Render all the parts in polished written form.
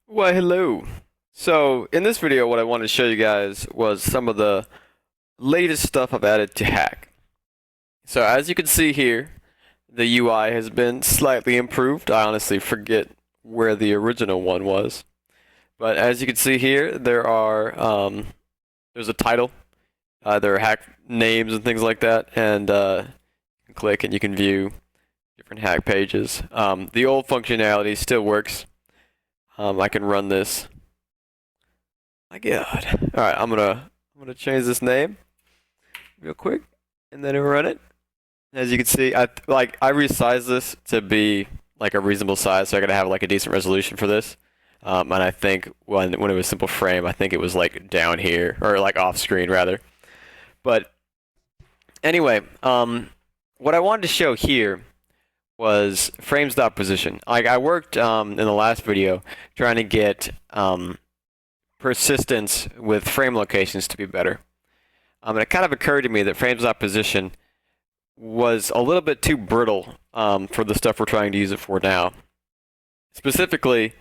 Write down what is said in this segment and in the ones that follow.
Well, hello. So, in this video, what I wanted to show you guys was some of the latest stuff I've added to Hack. So, as you can see here, the UI has been slightly improved. I honestly forget where the original one was. But as you can see here, there's a title, there are hack names and things like that, and you can click and you can view different hack pages. The old functionality still works. I can run this. My God. All right, I'm gonna change this name real quick, and then run it. As you can see, I resized this to be like a reasonable size, so I gotta have like a decent resolution for this. And I think when it was simple frame, I think it was like down here or like off screen rather. But anyway, what I wanted to show here was frames.position. Like I worked in the last video trying to get persistence with frame locations to be better. And it kind of occurred to me that frames.position was a little bit too brittle for the stuff we're trying to use it for now. Specifically,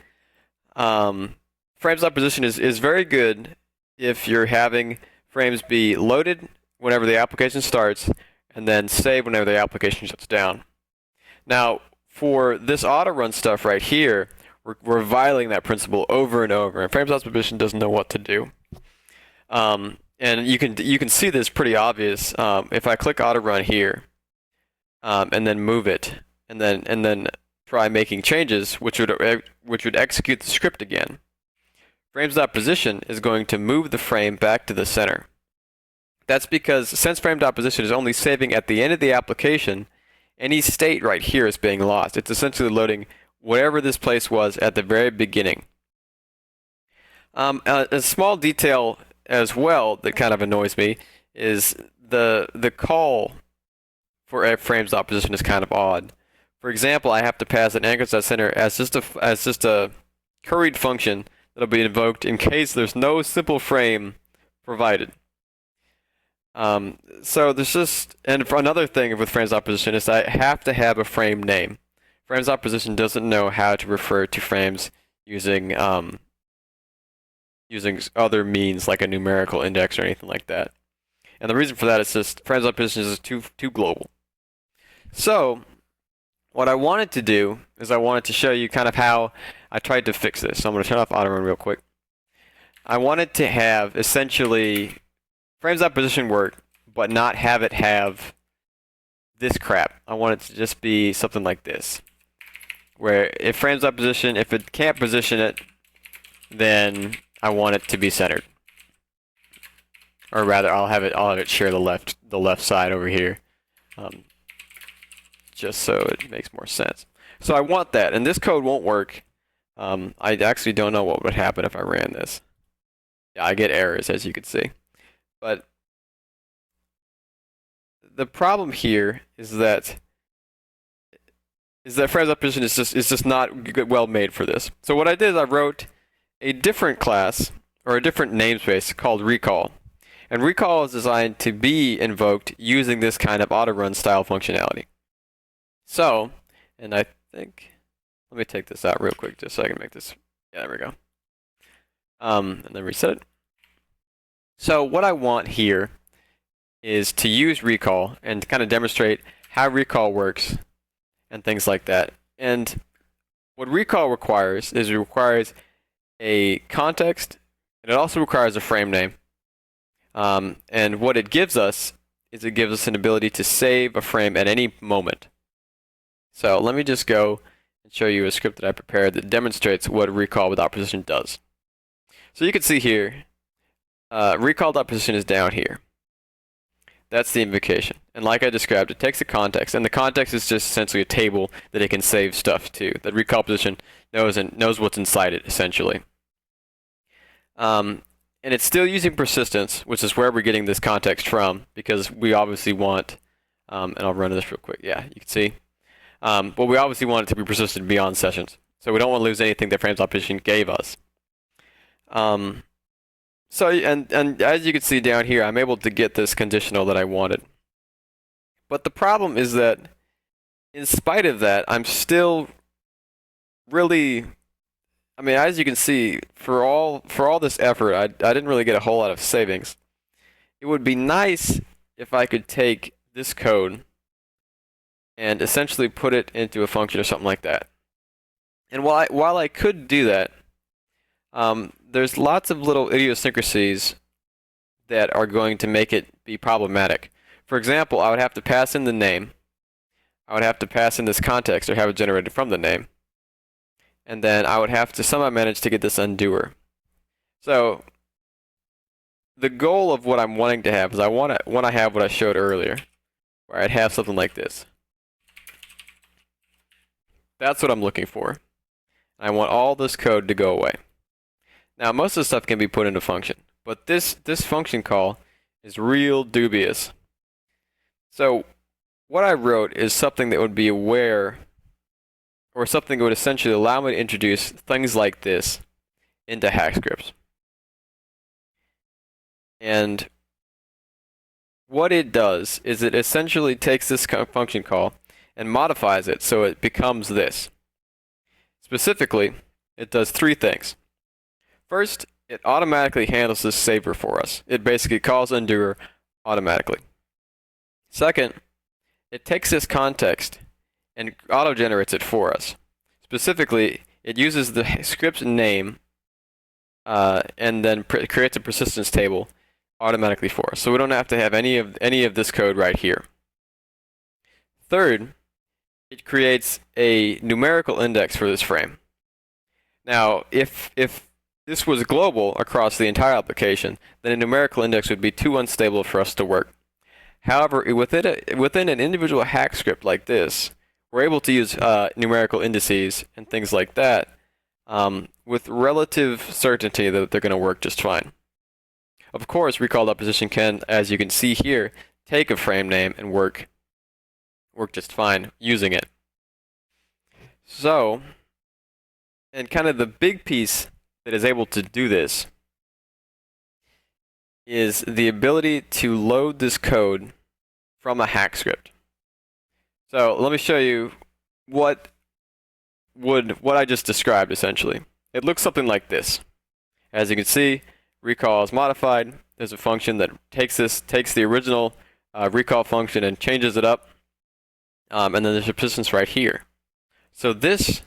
frames.position is very good if you're having frames be loaded whenever the application starts and then save whenever the application shuts down. Now, for this auto run stuff right here, we're violating that principle over and over, and frames.position doesn't know what to do. And you can see this pretty obvious if I click auto run here, and then move it, and then try making changes, which would execute the script again. Frames.position is going to move the frame back to the center. That's because since frame.position is only saving at the end of the application, any state right here is being lost. It's essentially loading whatever this place was at the very beginning. A small detail as well that kind of annoys me is the call for frames.position is kind of odd. For example, I have to pass an anchors.center as just a curried function that'll be invoked in case there's no simple frame provided. So there's just, and for another thing with frames.position is I have to have a frame name. Frames.position doesn't know how to refer to frames using other means like a numerical index or anything like that. And the reason for that is just frames.position is too global. So what I wanted to do is I wanted to show you kind of how I tried to fix this. So I'm going to turn off auto run real quick. I wanted to have essentially frames.position work, but not have it have this crap. I want it to just be something like this, where if frames.position, if it can't position it, then I want it to be centered. Or rather, I'll have it share the left side over here, just so it makes more sense. So I want that, and this code won't work. I actually don't know what would happen if I ran this. Yeah, I get errors, as you can see. But the problem here is that frames.position is just not well made for this. So what I did is I wrote a different class or a different namespace called recall. And recall is designed to be invoked using this kind of auto run style functionality. So, and I think, let me take this out real quick just so I can make this, yeah, there we go. And then reset it. So what I want here is to use recall and to kind of demonstrate how recall works and things like that. And what recall requires is it requires a context, and it also requires a frame name. And what it gives us is it gives us an ability to save a frame at any moment. So let me just go and show you a script that I prepared that demonstrates what recall without position does. So you can see here, recall.position is down here. That's the invocation. And like I described, it takes a context, and the context is just essentially a table that it can save stuff to. That recall position knows what's inside it, essentially. And it's still using persistence, which is where we're getting this context from, because we obviously want, and I'll run this real quick. Yeah, you can see. But we obviously want it to be persistent beyond sessions. So we don't want to lose anything that frames.position gave us. So, and as you can see down here, I'm able to get this conditional that I wanted. But the problem is that, in spite of that, I'm still really I mean, as you can see, for all this effort, I didn't really get a whole lot of savings. It would be nice if I could take this code and essentially put it into a function or something like that. And while I could do that, there's lots of little idiosyncrasies that are going to make it be problematic. For example, I would have to pass in the name. I would have to pass in this context or have it generated from the name. And then I would have to somehow manage to get this undoer. So the goal of what I'm wanting to have is I want to have what I showed earlier, where I'd have something like this. That's what I'm looking for. I want all this code to go away. Now, most of the stuff can be put into function, but this function call is real dubious. So what I wrote is something that would be aware, or something that would essentially allow me to introduce things like this into hack scripts. And what it does is it essentially takes this function call and modifies it so it becomes this. Specifically, it does three things. First, it automatically handles this saver for us. It basically calls undoer automatically. Second, it takes this context and auto-generates it for us. Specifically, it uses the script's name and then creates a persistence table automatically for us. So we don't have to have any of this code right here. Third, it creates a numerical index for this frame. Now, if this was global across the entire application, then a numerical index would be too unstable for us to work. However, within an individual hack script like this, we're able to use numerical indices and things like that with relative certainty that they're going to work just fine. Of course, recall.position can, as you can see here, take a frame name and work just fine using it. So, and kind of the big piece that is able to do this is the ability to load this code from a hack script. So let me show you what I just described essentially. It looks something like this. As you can see, recall is modified. There's a function that takes the original recall function and changes it up. And then there's a persistence right here. So this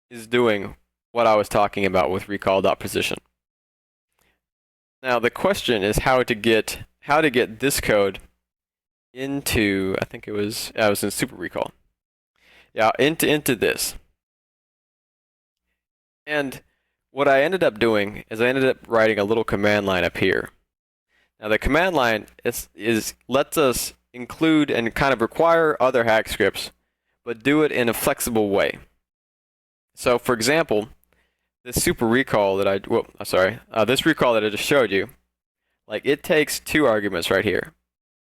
is doing what I was talking about with recall.position. Now the question is how to get this code into, I think it was in super recall. Yeah, into this. And what I ended up doing is I ended up writing a little command line up here. Now the command line lets us include and kind of require other hack scripts, but do it in a flexible way. So for example, this super recall that this recall that I just showed you, like it takes two arguments right here.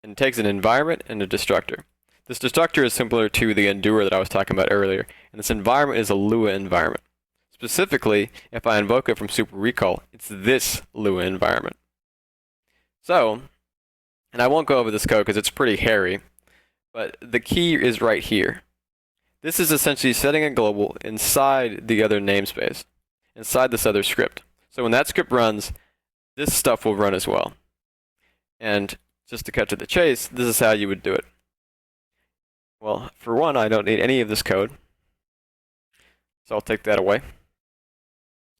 And it takes an environment and a destructor. This destructor is similar to the undoer that I was talking about earlier, and this environment is a Lua environment. Specifically, if I invoke it from super recall, it's this Lua environment. So, and I won't go over this code because it's pretty hairy, but the key is right here. This is essentially setting a global inside the other namespace, inside this other script. So when that script runs, this stuff will run as well. And just to cut to the chase, this is how you would do it. Well, for one, I don't need any of this code, so I'll take that away.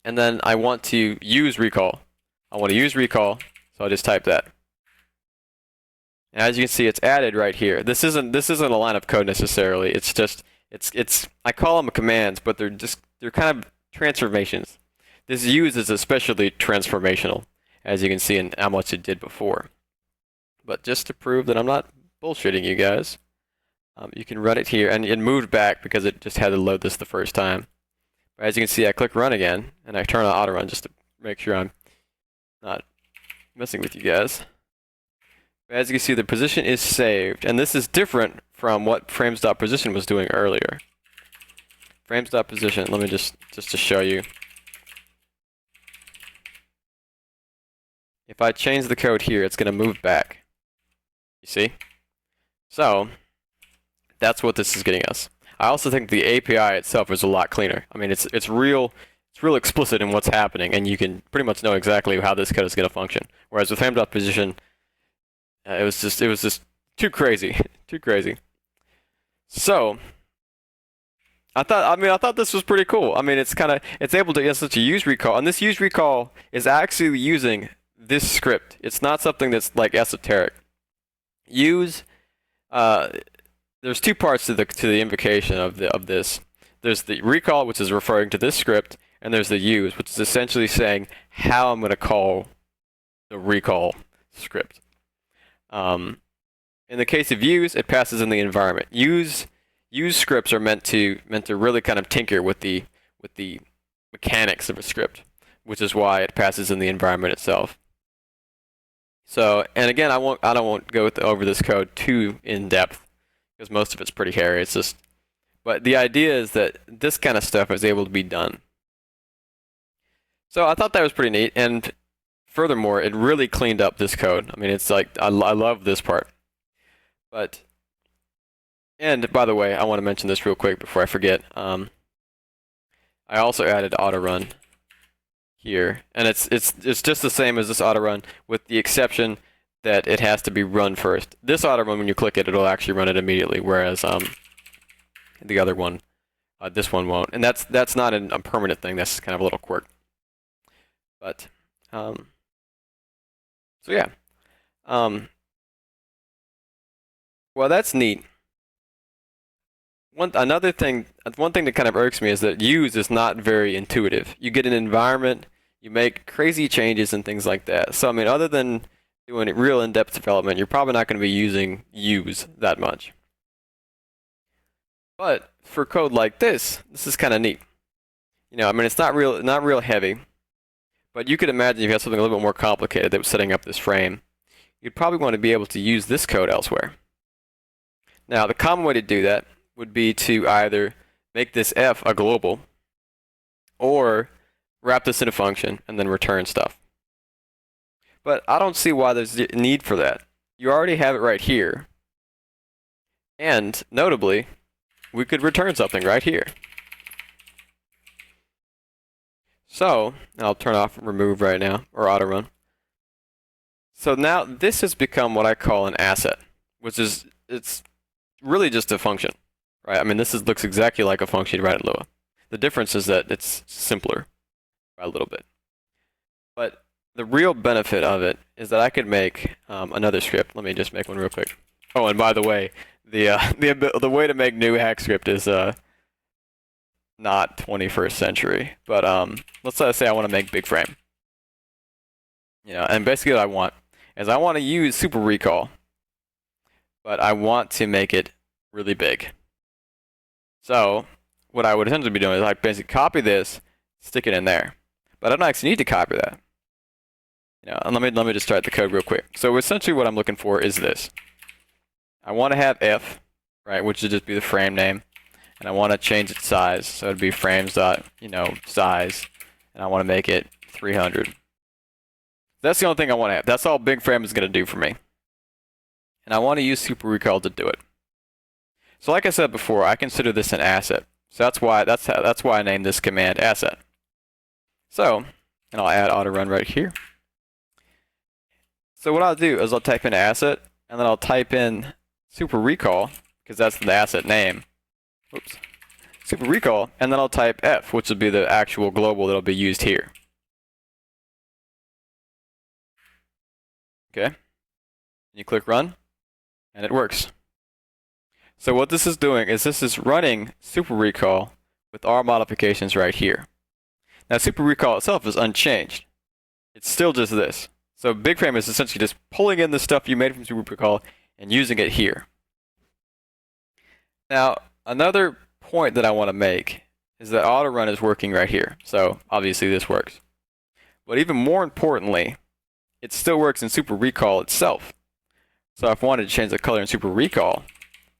And then I want to use recall. I want to use recall, so I'll just type that. And as you can see, it's added right here. This isn't a line of code necessarily. It's just I call them commands, but they're kind of transformations. This use is especially transformational, as you can see in how much it did before. But just to prove that I'm not bullshitting you guys, you can run it here, and it moved back because it just had to load this the first time. But as you can see, I click run again, and I turn on auto run just to make sure I'm not messing with you guys. But as you can see, the position is saved, and this is different from what frames.position was doing earlier. Frames.position, let me just to show you. If I change the code here, it's going to move back. You see? So, that's what this is getting us. I also think the API itself is a lot cleaner. I mean, it's real it's real explicit in what's happening, and you can pretty much know exactly how this code is going to function. Whereas with frame.position, it was just too crazy, too crazy. So I thought this was pretty cool. I mean, it's able to essentially use recall, and this use recall is actually using this script. It's not something that's like esoteric. Use there's two parts to the invocation of this. There's the recall, which is referring to this script, and there's the use, which is essentially saying how I'm going to call the recall script. In the case of use, it passes in the environment. Use scripts are meant to really kind of tinker with the mechanics of a script, which is why it passes in the environment itself. So, and again, I don't want to go over this code too in depth because most of it's pretty hairy. It's just, but the idea is that this kind of stuff is able to be done. So I thought that was pretty neat, and furthermore, it really cleaned up this code. I mean, it's like I love this part. But, and by the way, I want to mention this real quick before I forget. I also added auto run here, and it's just the same as this auto run, with the exception that it has to be run first. This auto run, when you click it, it'll actually run it immediately, whereas the other one, this one won't. And that's not a permanent thing. That's kind of a little quirk. But so yeah. Well, that's neat. One thing that kind of irks me is that use is not very intuitive. You get an environment, you make crazy changes and things like that. So I mean, other than doing real in-depth development, you're probably not going to be using use that much. But for code like this is kind of neat. You know, I mean, it's not real heavy, but you could imagine if you had something a little bit more complicated that was setting up this frame, you'd probably want to be able to use this code elsewhere. Now, the common way to do that would be to either make this f a global, or wrap this in a function and then return stuff. But I don't see why there's a need for that. You already have it right here. And notably, we could return something right here. So, I'll turn off remove right now, or auto run. So now this has become what I call an asset, which is, it's really just a function, right? I mean, looks exactly like a function you write in Lua. The difference is that it's simpler by a little bit. But the real benefit of it is that I could make another script. Let me just make one real quick. Oh, and by the way, the way to make new hack script is not 21st century, but let's say I want to make big frame. You know, and basically what I want is I want to use super recall, but I want to make it really big. So what I would essentially be doing is I basically copy this, stick it in there, but I don't actually need to copy that. You know, and let me just start the code real quick. So essentially what I'm looking for is this. I want to have f, right, which would just be the frame name, and I want to change its size, so it'd be frames dot, size, and I want to make it 300. That's the only thing I want to have. That's all big frame is going to do for me. And I want to use super recall to do it. So like I said before, I consider this an asset. So that's why I named this command asset. So, and I'll add auto run right here. So what I'll do is I'll type in asset, and then I'll type in super recall, because that's the asset name. Oops. Super recall, and then I'll type f, which will be the actual global that'll be used here. Okay. You click run, and it works. So what this is doing is this is running super recall with our modifications right here. Now super recall itself is unchanged. It's still just this. So big frame is essentially just pulling in the stuff you made from super recall and using it here. Now another point that I want to make is that auto run is working right here. So obviously this works. But even more importantly, it still works in super recall itself. So if I wanted to change the color in super recall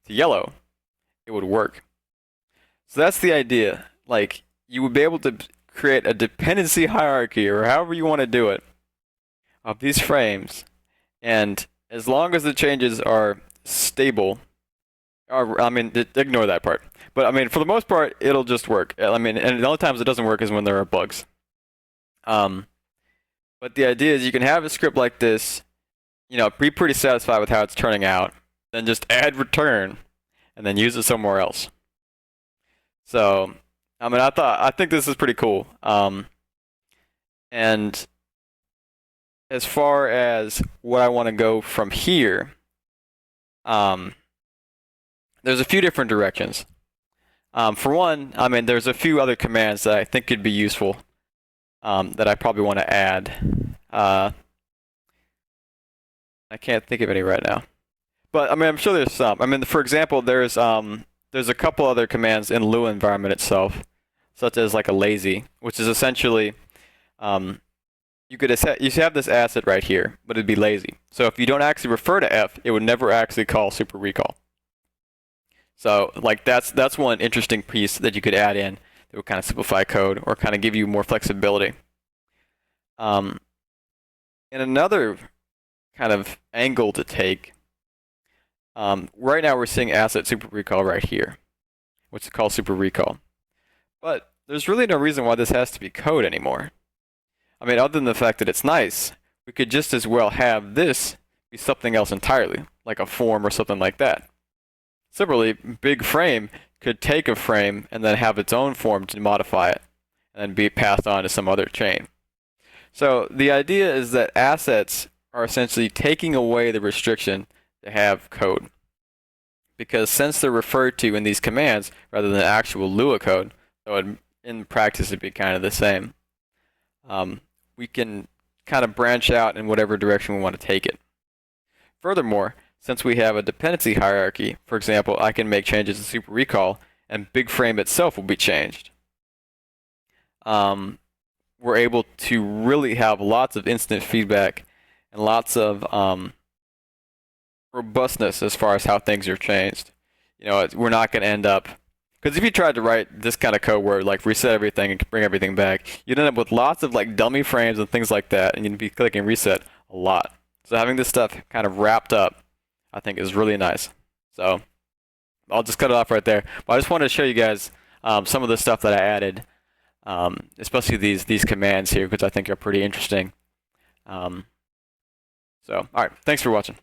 to yellow, it would work. So that's the idea. Like, you would be able to create a dependency hierarchy, or however you want to do it, of these frames, and as long as the changes are stable, Or, I mean, ignore that part. But I mean, for the most part, it'll just work. I mean, and the only times it doesn't work is when there are bugs. Um, but the idea is you can have a script like this, be pretty satisfied with how it's turning out, then just add return, and then use it somewhere else. So, I mean, I think this is pretty cool. And as far as what I want to go from here, there's a few different directions. For one, I mean, there's a few other commands that I think could be useful that I probably want to add. I can't think of any right now, but I mean, I'm sure there's some. I mean, for example, there's a couple other commands in Lua environment itself, such as like a lazy, which is essentially you have this asset right here, but it'd be lazy. So if you don't actually refer to F, it would never actually call super recall. So like that's one interesting piece that you could add in that would kind of simplify code or kind of give you more flexibility. And another kind of angle to take, right now we're seeing asset super recall right here, which is called super recall. But there's really no reason why this has to be code anymore. I mean, other than the fact that it's nice, we could just as well have this be something else entirely, like a form or something like that. Similarly, big frame could take a frame and then have its own form to modify it, and then be passed on to some other chain. So the idea is that assets are essentially taking away the restriction to have code. Because since they're referred to in these commands rather than actual Lua code, though in practice it'd be kind of the same, we can kind of branch out in whatever direction we want to take it. Furthermore, since we have a dependency hierarchy, for example, I can make changes to super recall and big frame itself will be changed. We're able to really have lots of instant feedback and lots of robustness as far as how things are changed. We're not going to end up, because if you tried to write this kind of code where like reset everything and bring everything back, you'd end up with lots of like dummy frames and things like that, and you'd be clicking reset a lot. So having this stuff kind of wrapped up, I think is really nice. So I'll just cut it off right there. But I just wanted to show you guys some of the stuff that I added, especially these commands here, because I think are pretty interesting. So, all right, thanks for watching.